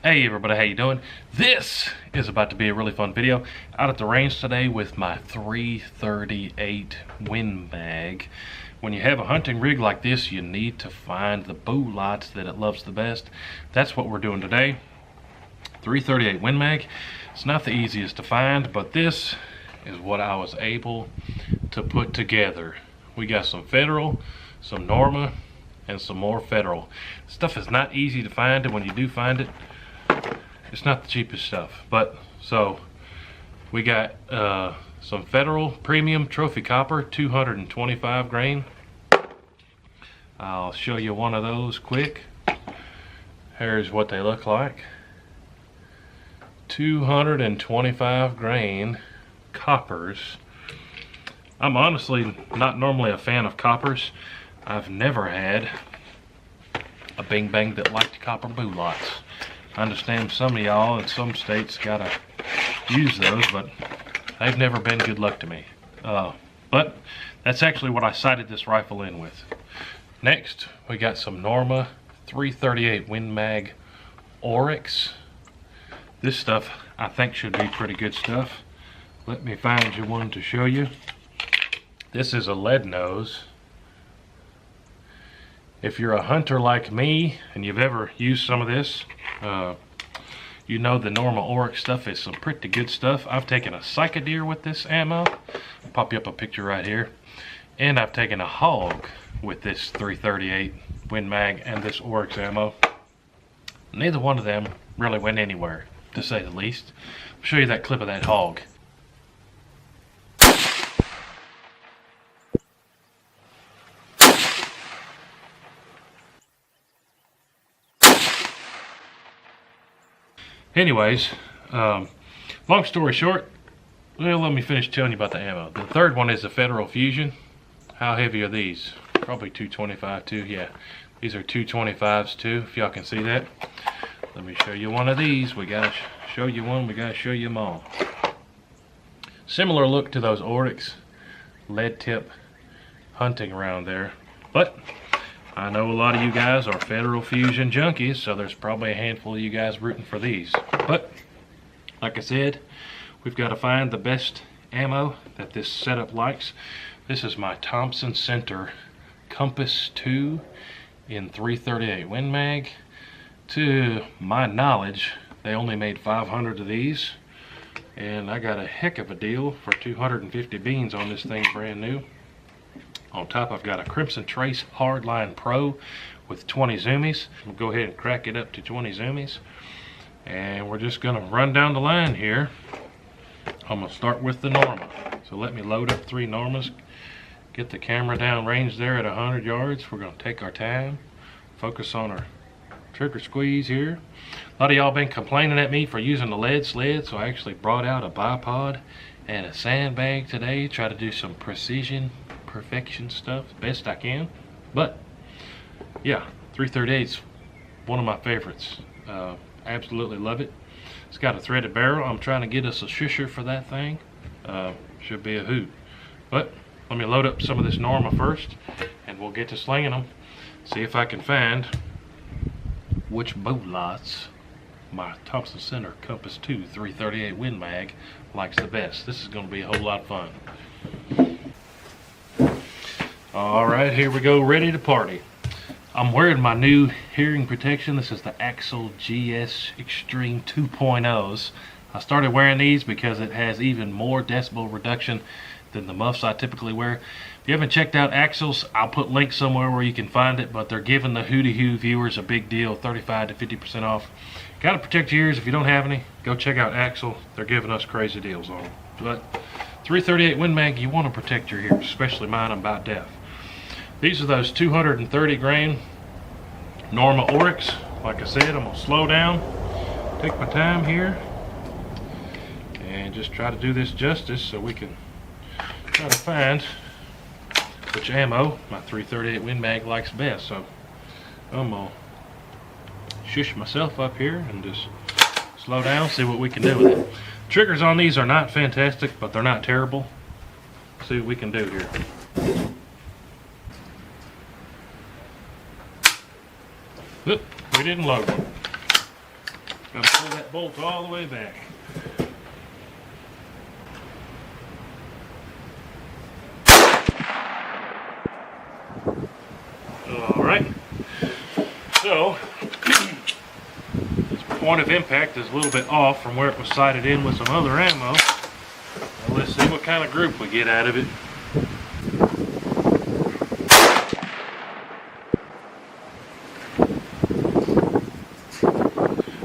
Hey everybody, how you doing? This is about to be a really fun video. Out at the range today with my 338 Win Mag. When you have a hunting rig like this, you need to find the bow lights that it loves the best. That's what we're doing today. 338 Win Mag. It's not the easiest to find, but this is what I was able to put together. We got some Federal, some Norma, and some more Federal. Stuff is not easy to find, and when you do find it, it's not the cheapest stuff. But so we got some Federal Premium Trophy Copper, 225 grain. I'll show you one of those quick. Here's what they look like. 225 grain coppers. I'm honestly not normally a fan of coppers. I've never had a bing bang that liked copper bow lights. I understand some of y'all in some states gotta use those, but they've never been good luck to me. But that's actually what I sighted this rifle in with. Next, we got some Norma 338 Win Mag Oryx. This stuff I think should be pretty good stuff. Let me find you one to show you. This is a lead nose. If you're a hunter like me and you've ever used some of this, you know the Norma Oryx stuff is some pretty good stuff. I've taken a Psychodeer with this ammo. I'll pop you up a picture right here. And I've taken a hog with this 338 Win Mag and this Oryx ammo. Neither one of them really went anywhere, to say the least. I'll show you that clip of that hog. Anyways, long story short, well, let me finish telling you about the ammo. The third one is the Federal Fusion. How heavy are these? Probably 225 too. Yeah, these are 225s too, if y'all can see that. Let me show you one of these. We gotta show you one, we gotta show you them all. Similar look to those Oryx lead tip hunting around there, but I know a lot of you guys are Federal Fusion junkies, so there's probably a handful of you guys rooting for these. But, like I said, we've got to find the best ammo that this setup likes. This is my Thompson Center Compass 2 in 338 Win Mag. To my knowledge, they only made 500 of these, and I got a heck of a deal for 250 beans on this thing brand new. On top, I've got a Crimson Trace Hardline Pro with 20 zoomies. We'll go ahead and crack it up to 20 zoomies. And we're just gonna run down the line here. I'm gonna start with the Norma. So let me load up 3 Normas. Get the camera down range there at 100 yards. We're gonna take our time. Focus on our trigger squeeze here. A lot of y'all been complaining at me for using the lead sled, so I actually brought out a bipod and a sandbag today. Try to do some perfection stuff best I can. But yeah, 338's one of my favorites. Absolutely love it. It's got a threaded barrel. I'm trying to get us a shusher for that thing. Should be a hoot. But let me load up some of this Norma first and we'll get to slinging them. See if I can find which bow lights my Thompson Center Compass 2 338 Win Mag likes the best. This is going to be a whole lot of fun. Alright, here we go, ready to party. I'm wearing my new hearing protection. This is the Axel GS Extreme 2.0s. I started wearing these because it has even more decibel reduction than the muffs I typically wear. If you haven't checked out Axel's, I'll put links somewhere where you can find it, but they're giving the WHOTEEWHO viewers a big deal, 35 to 50% off. Gotta protect your ears if you don't have any. Go check out Axel. They're giving us crazy deals on them. But 338 Win Mag, you want to protect your ears, especially mine. I'm about deaf. These are those 230 grain Norma Oryx. Like I said, I'm going to slow down, take my time here, and just try to do this justice so we can try to find which ammo my 338 Win Mag likes best. So I'm going to shush myself up here and just slow down, see what we can do with it. Triggers on these are not fantastic, but they're not terrible. See what we can do here. Oop, we didn't load one. Gotta pull that bolt all the way back. Alright, so this point of impact is a little bit off from where it was sighted in with some other ammo. Now let's see what kind of group we get out of it.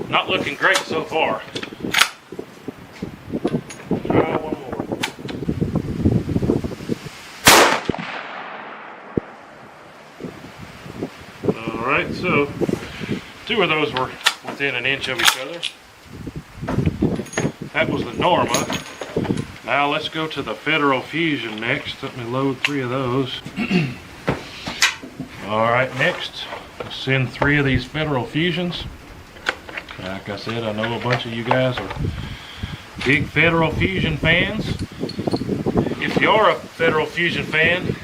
Not looking great so far. Try one more. Alright, so two of those were within an inch of each other. That was the Norma. Now let's go to the Federal Fusion next. Let me load 3 of those. Alright, next, we'll send 3 of these Federal Fusions. Like I said, I know a bunch of you guys are big Federal Fusion fans. If you're a Federal Fusion fan,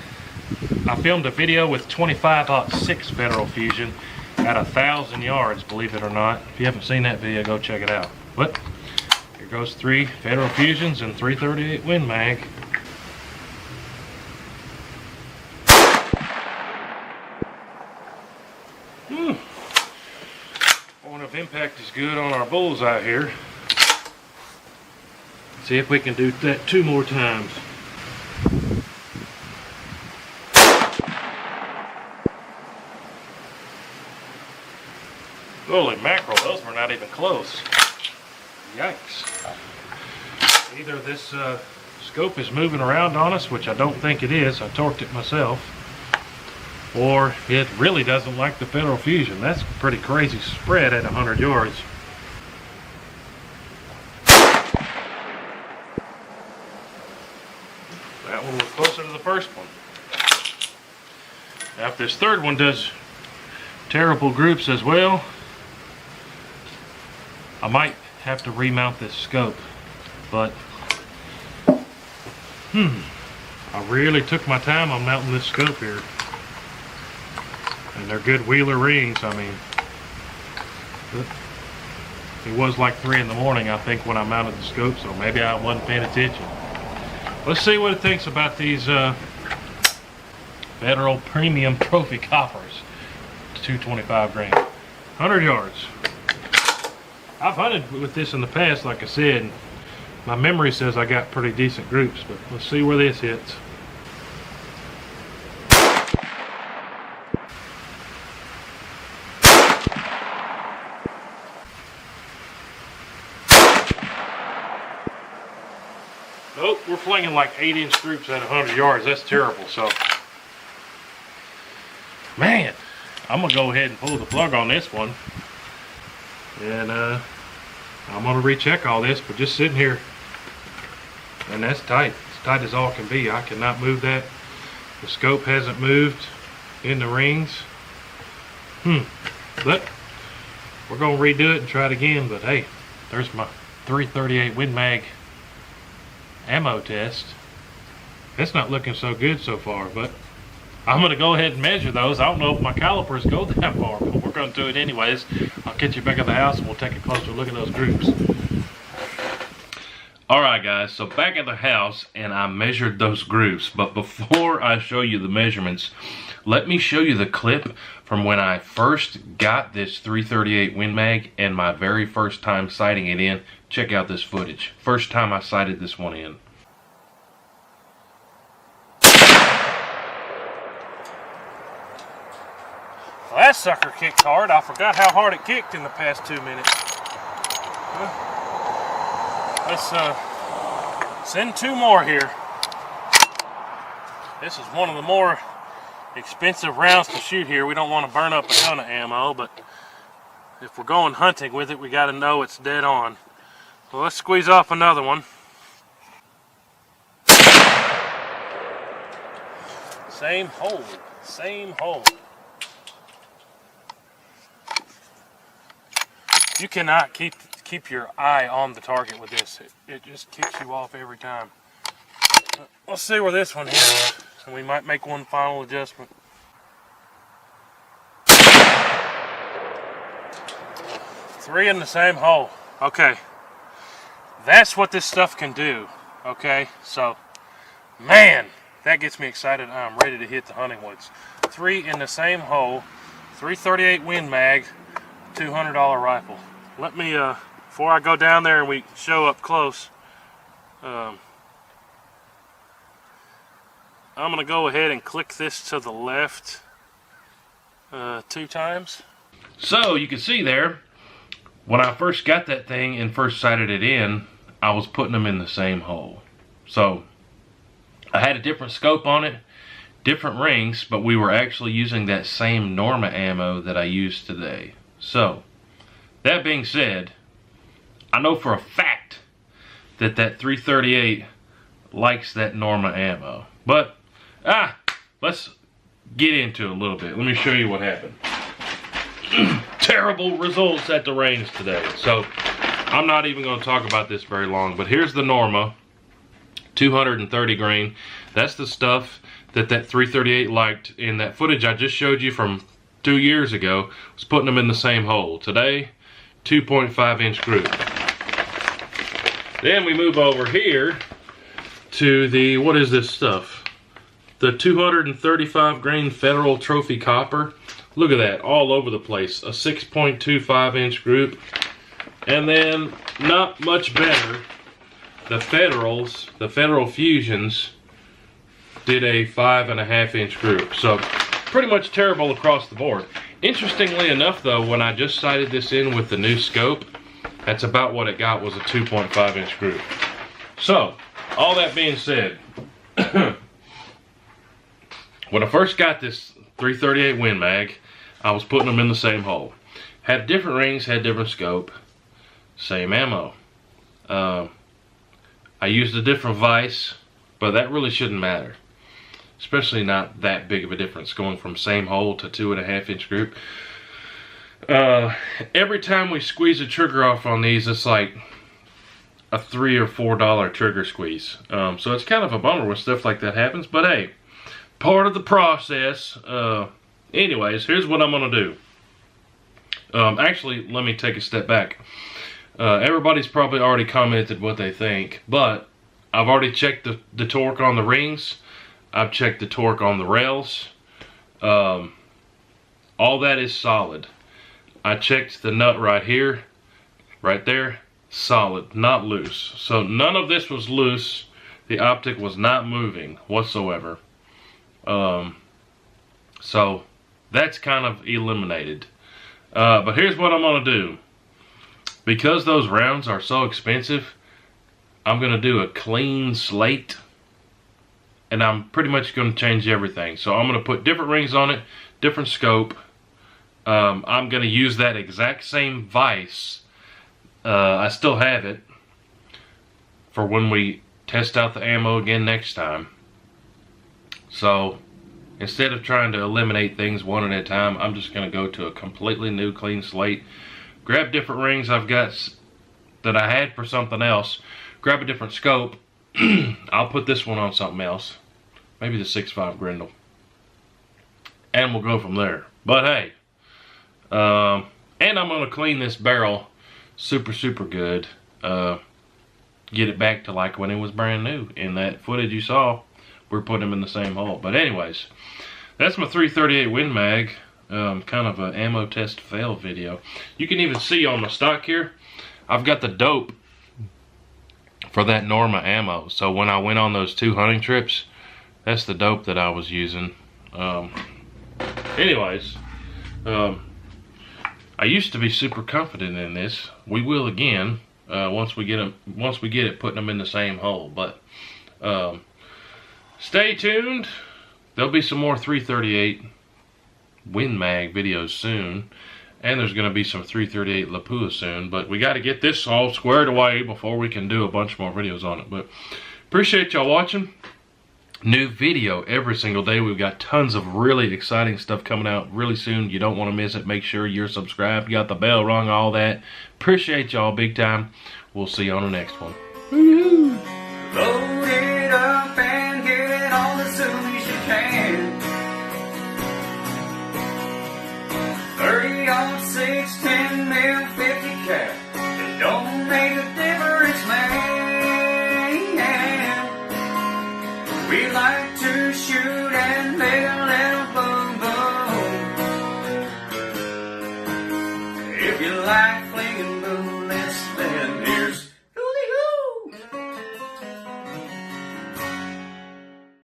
I filmed a video with 25-06 Federal Fusion at 1,000 yards, believe it or not. If you haven't seen that video, go check it out. But here goes 3 Federal Fusions and 338 Win Mag. Point of impact is good on our bullseye here. See if we can do that 2 more times. Holy mackerel, those were not even close. Yikes. Either this scope is moving around on us, which I don't think it is. I torqued it myself. Or it really doesn't like the Federal Fusion. That's a pretty crazy spread at 100 yards. That one was closer to the first one. Now if this third one does terrible groups as well, I might have to remount this scope. But I really took my time on mounting this scope here. And they're good Wheeler rings, I mean. It was like 3 in the morning, I think, when I mounted the scope, so maybe I wasn't paying attention. Let's see what it thinks about these Federal Premium Trophy Coppers. 225 grain. 100 yards. I've hunted with this in the past, like I said. My memory says I got pretty decent groups, but let's see where this hits. Nope, we're flinging like 8-inch groups at 100 yards. That's terrible. So, man, I'm gonna go ahead and pull the plug on this one, and I'm gonna recheck all this. But just sitting here, and that's tight. As tight as all can be. I cannot move that. The scope hasn't moved in the rings. But we're gonna redo it and try it again. But hey, there's my 338 Win Mag ammo test. It's not looking so good so far, but I'm going to go ahead and measure those. I don't know if my calipers go that far, but we're going to do it anyways. I'll catch you back at the house and we'll take a closer look at those groups. Alright guys, so back at the house and I measured those groups, but before I show you the measurements, let me show you the clip from when I first got this 338 Win Mag and my very first time sighting it in. Check out this footage. First time I sighted this one in. Well, that sucker kicked hard. I forgot how hard it kicked in the past 2 minutes. Let's send 2 more here. This is one of the more expensive rounds to shoot here. We don't want to burn up a ton of ammo, but if we're going hunting with it, we got to know it's dead on. Well, let's squeeze off another one. Same hole, same hole. You cannot keep your eye on the target with this. It just kicks you off every time. Let's see where this one hits, and we might make one final adjustment. 3 in the same hole. Okay. That's what this stuff can do. Okay. So, man, that gets me excited. I'm ready to hit the hunting woods. 3 in the same hole. 338 Win Mag. $200 rifle. Let me, before I go down there and we show up close, I'm going to go ahead and click this to the left 2 times. So you can see there, when I first got that thing and first sighted it in, I was putting them in the same hole. So I had a different scope on it, different rings, but we were actually using that same Norma ammo that I used today. So that being said, I know for a fact that that 338 likes that Norma ammo. But let's get into it a little bit. Let me show you what happened. Terrible results at the range today. So I'm not even going to talk about this very long, but here's the Norma 230 grain. That's the stuff that 338 liked in that footage I just showed you from 2 years ago. Was putting them in the same hole. Today, 2.5 inch group. Then we move over here to the, what is this stuff? The 235 grain Federal Trophy Copper. Look at that, all over the place. A 6.25 inch group. And then, not much better, the Federal Fusions, did a 5.5 inch group. So, pretty much terrible across the board. Interestingly enough though, when I just sighted this in with the new scope, that's about what it got, was a 2.5 inch group. So, all that being said, when I first got this 338 Win Mag, I was putting them in the same hole. Had different rings, had different scope, same ammo. I used a different vise, but that really shouldn't matter. Especially not that big of a difference going from same hole to 2.5 inch group. Every time we squeeze a trigger off on these, it's like a $3 or $4 trigger squeeze. So it's kind of a bummer when stuff like that happens, but hey, part of the process. Anyways, here's what I'm gonna do. Actually, let me take a step back. Everybody's probably already commented what they think, but I've already checked the torque on the rings. I've checked the torque on the rails. All that is solid. I checked the nut right here, right there, solid, not loose. So none of this was loose. The optic was not moving whatsoever. So that's kind of eliminated. But here's what I'm gonna do. Because those rounds are so expensive, I'm gonna do a clean slate. And I'm pretty much going to change everything. So I'm going to put different rings on it, different scope. I'm going to use that exact same vise. I still have it for when we test out the ammo again next time. So instead of trying to eliminate things one at a time, I'm just going to go to a completely new clean slate. Grab different rings I've got that I had for something else. Grab a different scope. I'll put this one on something else. Maybe the 6.5 Grendel. And we'll go from there. But hey. And I'm going to clean this barrel super good. Get it back to like when it was brand new. In that footage you saw, we're putting them in the same hole. But anyways, that's my 338 Win Mag. Kind of an ammo test fail video. You can even see on the stock here, I've got the dope for that Norma ammo. So when I went on those 2 hunting trips, that's the dope that I was using. Anyways, I used to be super confident in this. We will again once we get it putting them in the same hole. But stay tuned. There'll be some more 338 Win Mag videos soon. And there's going to be some 338 Lapua soon. But we got to get this all squared away before we can do a bunch more videos on it. But appreciate y'all watching. New video every single day. We've got tons of really exciting stuff coming out really soon. You don't want to miss it. Make sure you're subscribed. You got the bell rung, all that. Appreciate y'all big time. We'll see you on the next one. Load it up and get it on as soon as you can. 30 on 6, 10 mil, 50 like to shoot and make a little boom boom. If you like flinging